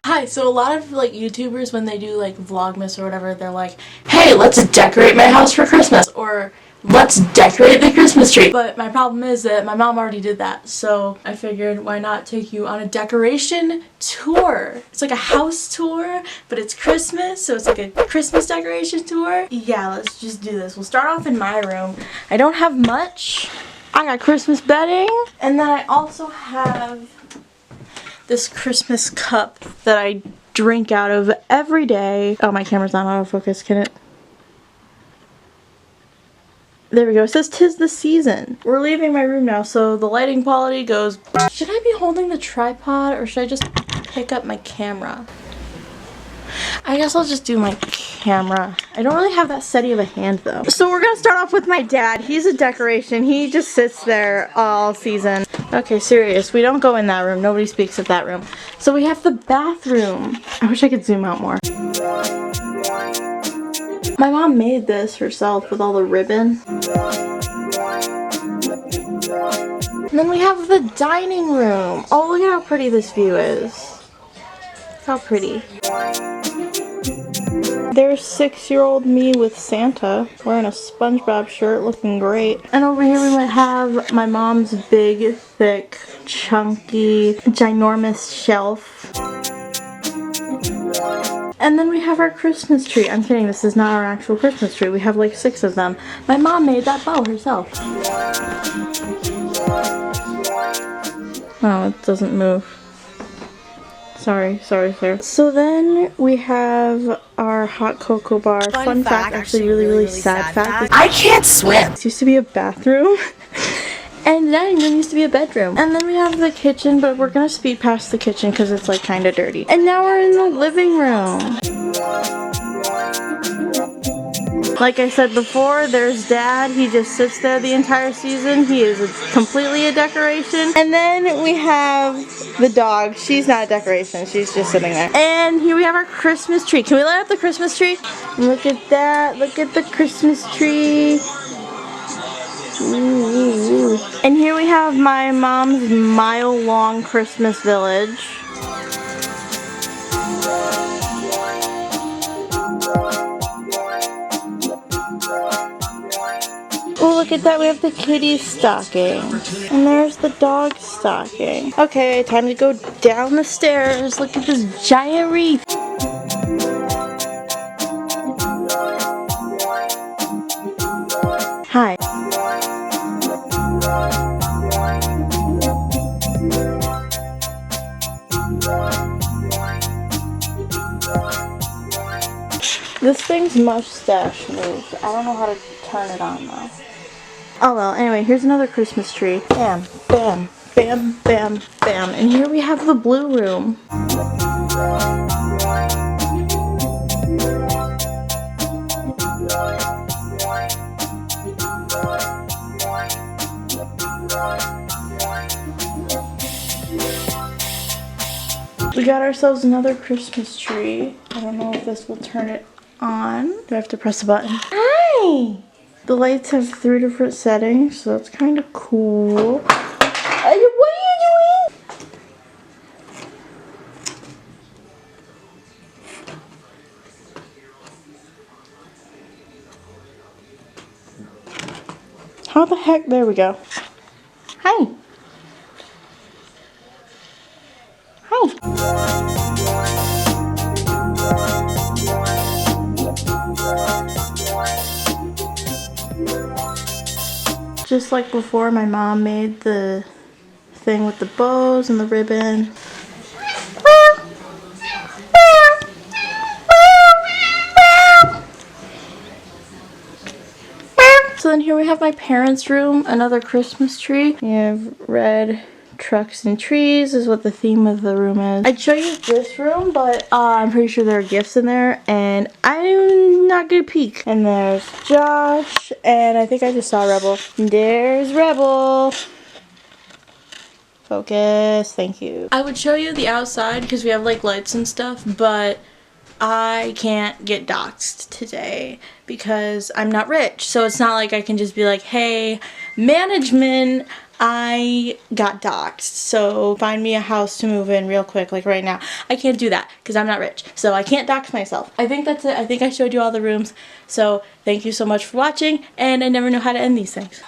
Hi, so a lot of like YouTubers, when they do like Vlogmas or whatever, they're like, hey, let's decorate my house for Christmas, or let's decorate the Christmas tree. But my problem is that my mom already did that, so I figured why not take you on a decoration tour. It's like a house tour, but it's Christmas, so it's like a Christmas decoration tour. Yeah, let's just do this. We'll start off in my room. I don't have much. I got Christmas bedding, and then I also have this Christmas cup that I drink out of every day. Oh, my camera's not autofocus, can it? There we go. It says 'tis the season. We're leaving my room now, so the lighting quality goes. Should I be holding the tripod or should I just pick up my camera? I guess I'll just do my camera. I don't really have that steady of a hand though. So we're gonna start off with my dad. He's a decoration. He just sits there all season. Okay, serious. We don't go in that room. Nobody speaks at that room. So we have the bathroom. I wish I could zoom out more. My mom made this herself with all the ribbon. And then we have the dining room. Oh, look at how pretty this view is. Look how pretty. There's 6-year-old me with Santa wearing a SpongeBob shirt, looking great. And over here we might have my mom's big, thick, chunky, ginormous shelf. And then we have our Christmas tree. I'm kidding, this is not our actual Christmas tree. We have like 6 of them. My mom made that bow herself. Oh, it doesn't move. Sorry. So then we have our hot cocoa bar. Fun fact, actually really sad fact. I can't swim. This used to be a bathroom. And the dining room used to be a bedroom. And then we have the kitchen, but we're gonna speed past the kitchen because it's like kind of dirty. And now we're in the living room. Like I said before, there's Dad. He just sits there the entire season. He is completely a decoration. And then we have the dog. She's not a decoration. She's just sitting there. And here we have our Christmas tree. Can we light up the Christmas tree? Look at that. Look at the Christmas tree. Ooh. And here we have my mom's mile-long Christmas village. Oh, look at that, we have the kitty's stocking. And there's the dog's stocking. Okay, time to go down the stairs. Look at this giant wreath. Hi. This thing's mustache moves. I don't know how to turn it on though. Oh well, anyway, here's another Christmas tree. Bam, bam, bam, bam, bam. And here we have the blue room. We got ourselves another Christmas tree. I don't know if this will turn it on. Do I have to press a button? Hi! The lights have 3 different settings, so that's kind of cool. What are you doing? How the heck? There we go. Hi. Just like before, my mom made the thing with the bows and the ribbon. So then here we have my parents' room, another Christmas tree. We have red trucks and trees is what the theme of the room is. I'd show you this room, but I'm pretty sure there are gifts in there, and I'm not gonna peek. And there's Josh, and I think I just saw Rebel. There's Rebel. Focus, thank you. I would show you the outside because we have like lights and stuff, but I can't get doxxed today because I'm not rich. So it's not like I can just be like, hey, management, I got doxxed, so find me a house to move in real quick, like right now. I can't do that because I'm not rich, so I can't dox myself. I think that's it. I think I showed you all the rooms, so thank you so much for watching, and I never know how to end these things.